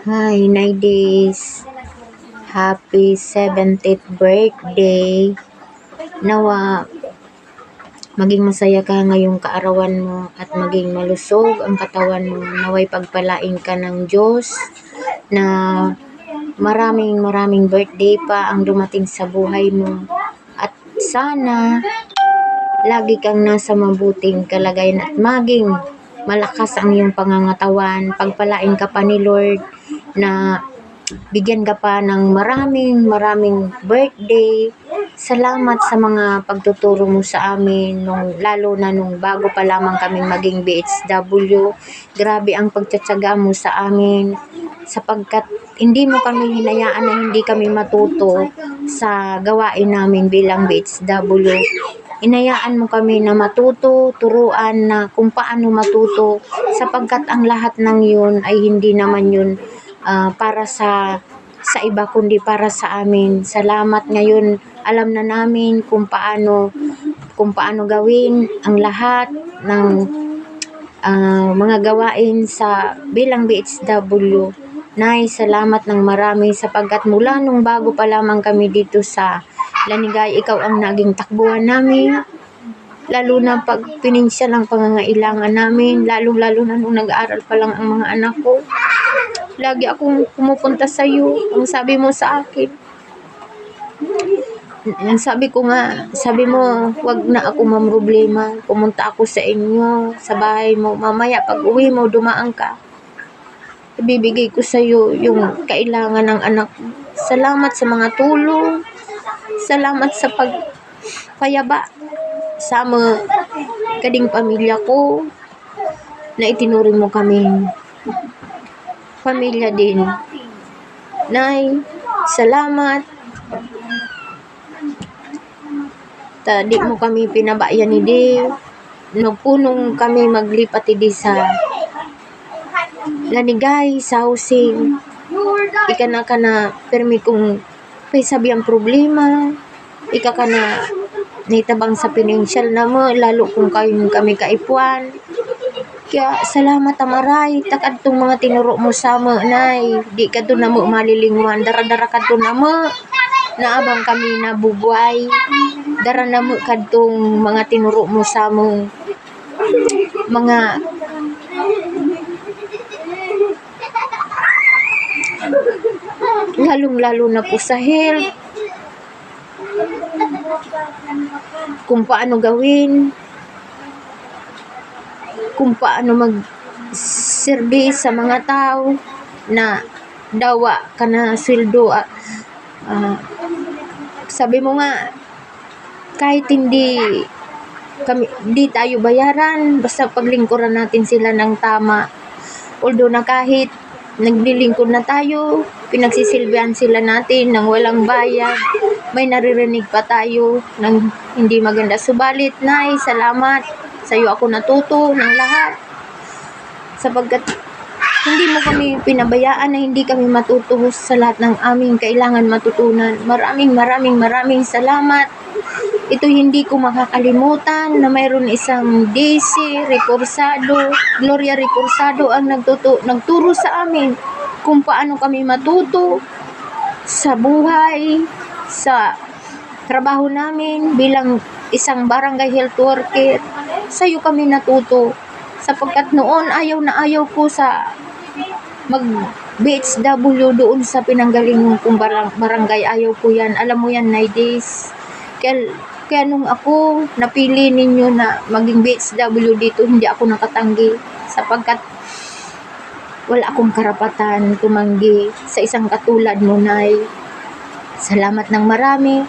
Hi, Naidis. Happy 70th birthday. Nawa, maging masaya ka ngayong kaarawan mo at maging malusog ang katawan mo. Naway pagpalain ka ng Diyos na maraming birthday pa ang dumating sa buhay mo. At sana lagi kang nasa mabuting kalagayan at maging malakas ang iyong pangangatawan. Pagpalain ka pa ni Lord na bigyan ka pa ng maraming birthday. Salamat sa mga pagtuturo mo sa amin, lalo na nung bago pa lamang kaming maging BHW. Grabe ang pagtsatsaga mo sa amin, sapagkat hindi mo kami hinayaan na hindi kami matuto sa gawain namin bilang BHW. Inayaan mo kami na matuto, turuan na kung paano matuto, sapagkat ang lahat ng yun ay hindi naman yun para sa iba, kundi para sa amin. Salamat. Ngayon alam na namin kung paano gawin ang lahat ng mga gawain sa bilang BHW. Nay, salamat ng marami, sapagkat mula nung bago pa lamang kami dito sa Lanigay, ikaw ang naging takbuhan namin. Lalo na pag pinansyal ang pangangailangan namin, lalo na nung nag-aaral pa lang ang mga anak ko. Lagi akong pumupunta sa iyo. Ang sabi mo sa akin, sabi mo, wag na ako mamroblema. Pumunta ako sa inyo, sa bahay mo. Mamaya pag uwi mo, dumaan ka. Ibibigay ko sa iyo yung kailangan ng anak mo. Salamat sa mga tulong. Salamat sa pagpayaba sa mga kading pamilya ko na itinuring mo kaming pamilya din. Nay, salamat. Di mo kami pinabayan ni Dave. Nagpunong kami maglipat di sa Lanigay, sa housing. Ika na permi kong sabi ang problema. Ika ka na nitabang sa pinansyal na mo, lalo kung kami kaipuan. Kaya salamat amaray, takad tong mga tinuro mo sa mo, nay. Di ka doon na mo malilingwan, dara-dara ka doon na mo. Naabang kami na bugway. Dara na mo kadtong mga tinuro mo sa mo. Mga lalong-lalo na po sa health. Kung paano gawin, kung paano mag-service sa mga tao na dawa ka na sweldo. Sabi mo nga, kahit hindi tayo bayaran, basta paglingkuran natin sila ng tama. Although na kahit naglilingkod na tayo, pinagsisilbihan sila natin ng walang bayad, may naririnig pa tayo ng hindi maganda. Subalit, nay, salamat. Sa'yo ako natuto ng lahat. Sapagkat hindi mo kami pinabayaan na hindi kami matuto sa lahat ng aming kailangan matutunan. Maraming salamat. Ito hindi ko makakalimutan na mayroon isang Daisy Recorsado, Gloria Recorsado ang nagturo sa amin kung paano kami matuto sa buhay, sa trabaho namin bilang isang barangay health worker. Sa'yo kami natuto, sapagkat noon ayaw ko sa mag-BHW doon sa pinanggalingan kong barangay. Ayaw ko yan. Alam mo yan, Naidis. Kaya nung ako napili ninyo na maging BHW dito, hindi ako nakatanggi, sapagkat wala akong karapatan tumanggi sa isang katulad mo, Nay. Salamat ng marami.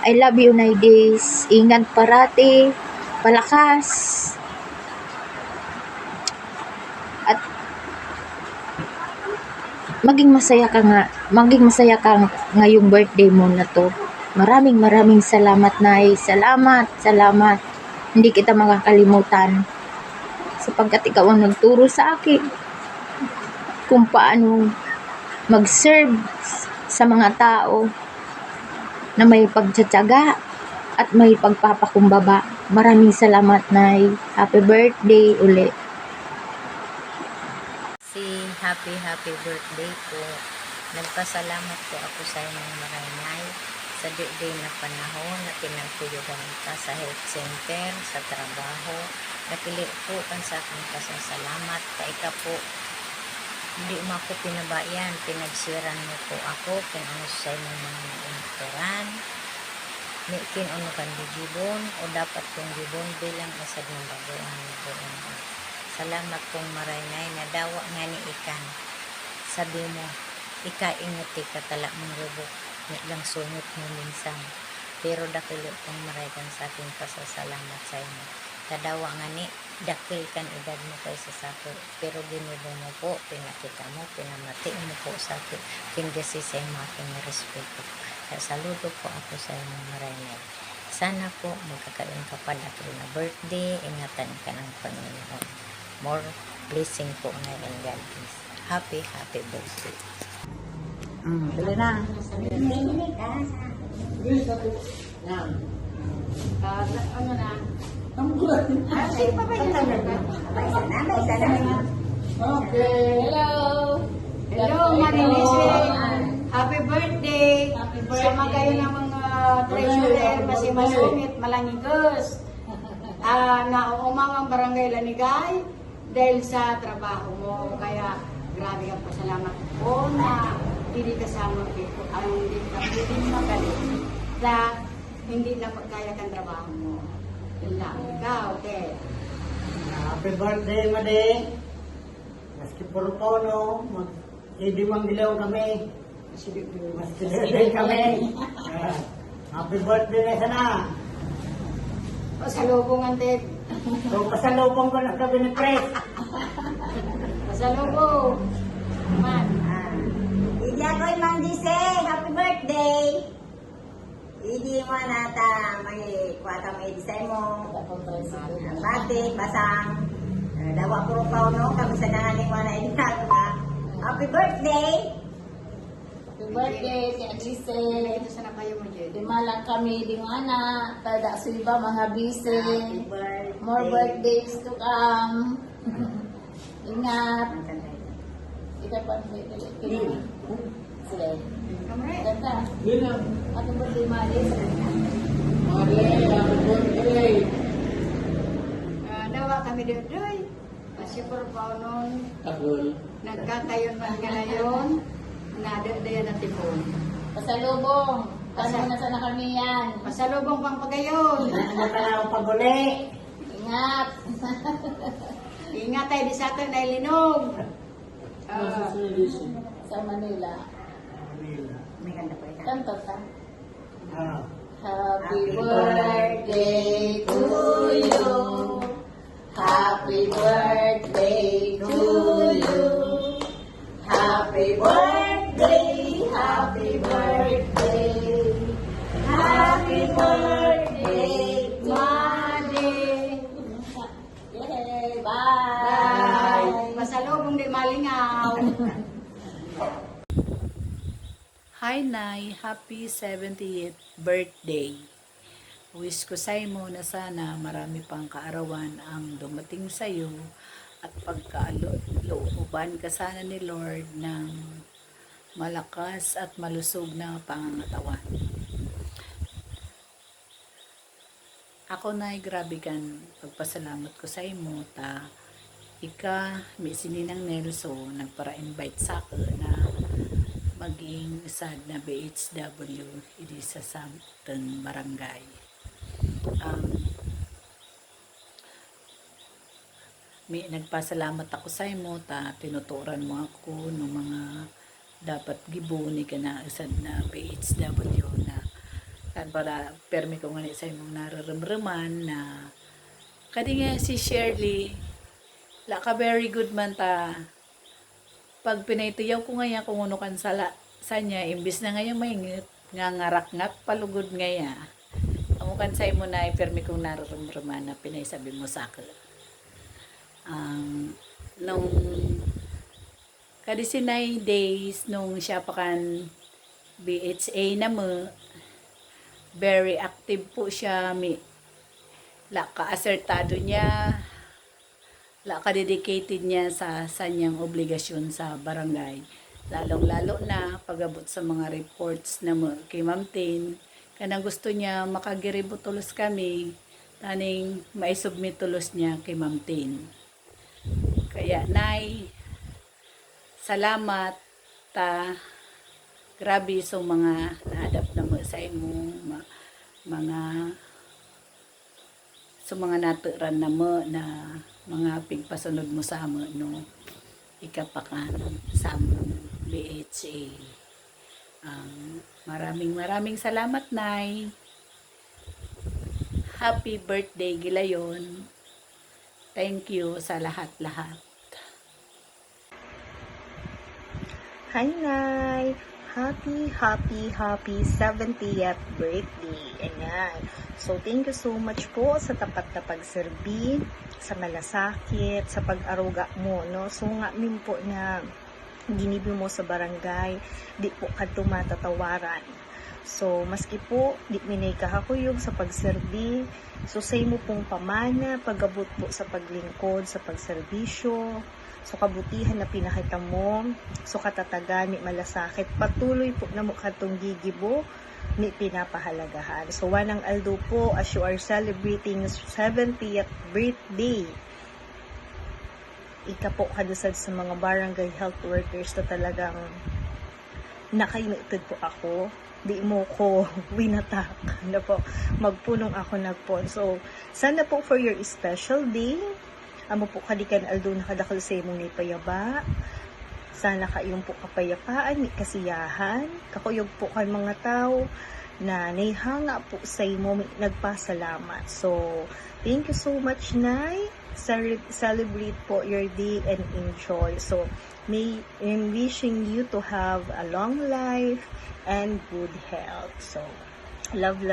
I love you, Naidis. Ingat parati. Palakas. At maging masaya ka ngayong birthday mo na to. Maraming salamat, Nay. Salamat. Hindi kita makakalimutan, sapagkat ikaw ang nagturo sa akin kung paano mag-serve sa mga tao na may pagtsatsaga at may pagpapakumbaba. Maraming salamat, Nay. Happy birthday uli. happy birthday po. Nagpasalamat po ako sa inyong maranay sa day na panahon na pinagtuyugan ka sa health center, sa trabaho. Napili po kan sa aking pasasalamat. Kaika po, hindi mo ako pinabayan. Pinagsiran mo po ako. Kinano sa inyong mga nainturan. Kin ano kan di gibon o dapat kong gibon bilang asad ng bagoan ni buong. Salamat pong maranay na dawa nga ni ikan. Sabi mo, ikainguti ka tala mong rubok ni lang sungot mo minsan. Pero dakilo pong maraykan sa aking pasasalamat sa inyo. Kadawa nga ni, dakil kan edad mo kaysa sa ako. Pero ginubo mo po, pinakita mo, pinamati mo po sa akin. Kingasi sa inyo aking respeto. Saludo po ako sa inyong maranay. Sana po magkakaroon ka pa dakil na birthday. Ingatan ka ng Panginoon. More blessing po ngayon, God bless. Happy birthday. Dali na. Ano na? Hello, Marinis. Happy birthday. Sama kayo ng mga treasurer, masumit, malangigos. Na umawang barangay Lanigay dahil sa trabaho mo. Kaya grabe ang pasalamat ko na hindi kasama dito. Hindi magaling. Na hindi na magkaya kang trabaho mo. Yun lang. Ikaw, okay. Happy birthday, Made. Maski puro po, no? Hindi mang dilaw kami. Maski dilaw kami. Happy birthday na sana. Pasalubong, Ante. So, pasalubong ko na kami ni Chris. Pasalubong. Man. Hindi ako imang dise. Happy birthday! Hindi mo nata may kwata may disay mo. Batik, basang. Dawa puro pa no. Kami sa nangaling wala inato na. Happy birthday! Happy birthday, si Agise. Ito sana kayo mo, Jed. Di malang kami di mana. Tada silba mga bise. Happy birthday! More birthdays to come. Ingat. Ika pa dali. Sige. Kamre. Ganda. Yun lang. Happy birthday, Maris. Happy birthday. Dawa kami doy. Masipur pa noon. Agol. Nagkatayon man ganayon. Nadadayan na tipon. Pasalubong. Tanong na sana kami yan. Pasalubong pang pagayon. Ano ka na ako paguli? Ingat. Ingat tayo di sa atin dahil linog. Sa Manila. May ganda po ito. Kanto ta. Ah. Happy birthday to you. Happy birthday to you. Happy birthday, happy birthday. Happy birthday, Madi. Yay, bye. Bye. Pasalubong di malingaw. Hi Nay, happy 70th birthday. Wish ko sa mo na sana marami pang kaarawan ang dumating sa iyo at pagkalooban ka sana ni Lord ng malakas at malusog na pangangatawan. Ako Nay, grabe kan pagpasalamat ko sa imo ta may sininang Nelson nagpara-invite sa akin na maging sad na BHW idi sa Samton Barangay. May nagpasalamat ako sa imo ta tinuturan mo ako ng mga dapat gibuni ka na sad na BHW na kan para permi ko nga sa imong nararamraman na kadi nga si Shirley la ka very good man ta pag pinaytuyaw ko ngaya kung ano kan sa niya, imbis na ngayon may ngarak-ngak palugod ngaya. Amukan sa imo na ipermi kong nararamdaman na pinaysabi mo sa akin. Nung kadisinay days, nung siya pa kan BHA na mo, very active po siya. La ka-asertado niya. kadedicated niya sa niyang obligasyon sa barangay. Lalong-lalo na pagabot sa mga reports na kay Ma'am Tin, kanang gusto niya makagiribo tulos kami, taning maisubmit tulos niya kay Ma'am Tin. Kaya, Nay, salamat grabe so mga na-adapt na mo sa imo, mga so mga naturan na mo na mga pigpasunod mo sa amo no ikapakan sa among BHA. Maraming salamat, Nay. Happy birthday gilayon. Thank you sa lahat-lahat. Hi, Nay! Happy 70th birthday. Ayan. So, thank you so much po sa tapat na pagserbi, sa malasakit, sa pag-aruga mo, no? So, nga min po na ginibi mo sa barangay, di po ka tumatatawaran. So, maski po, di minay kahakuyog sa pagserbi, so, say mo pong pamana, pagabot po sa paglingkod, sa pagserbisyo, so kabutihan na pinakita mo, so katatagan, ni malasakit, patuloy po na mo katong gigibo, ni pinapahalagahan. So wanang aldo po, as you are celebrating 70th birthday, ika po kadusad sa mga barangay health workers na talagang nakainutod po ako, di mo ko winatak na po, magpunong ako nagpon. So sana po for your special day, amo po kadikan aldo nakadakal sa imong payaba. Sana kayong po kapayapaan, may kasiyahan. Kakuyog po kay mga tao na naihanga po sa imo, nagpasalamat. So, thank you so much, Nay. Celebrate po your day and enjoy. So, I'm wishing you to have a long life and good health. So, love.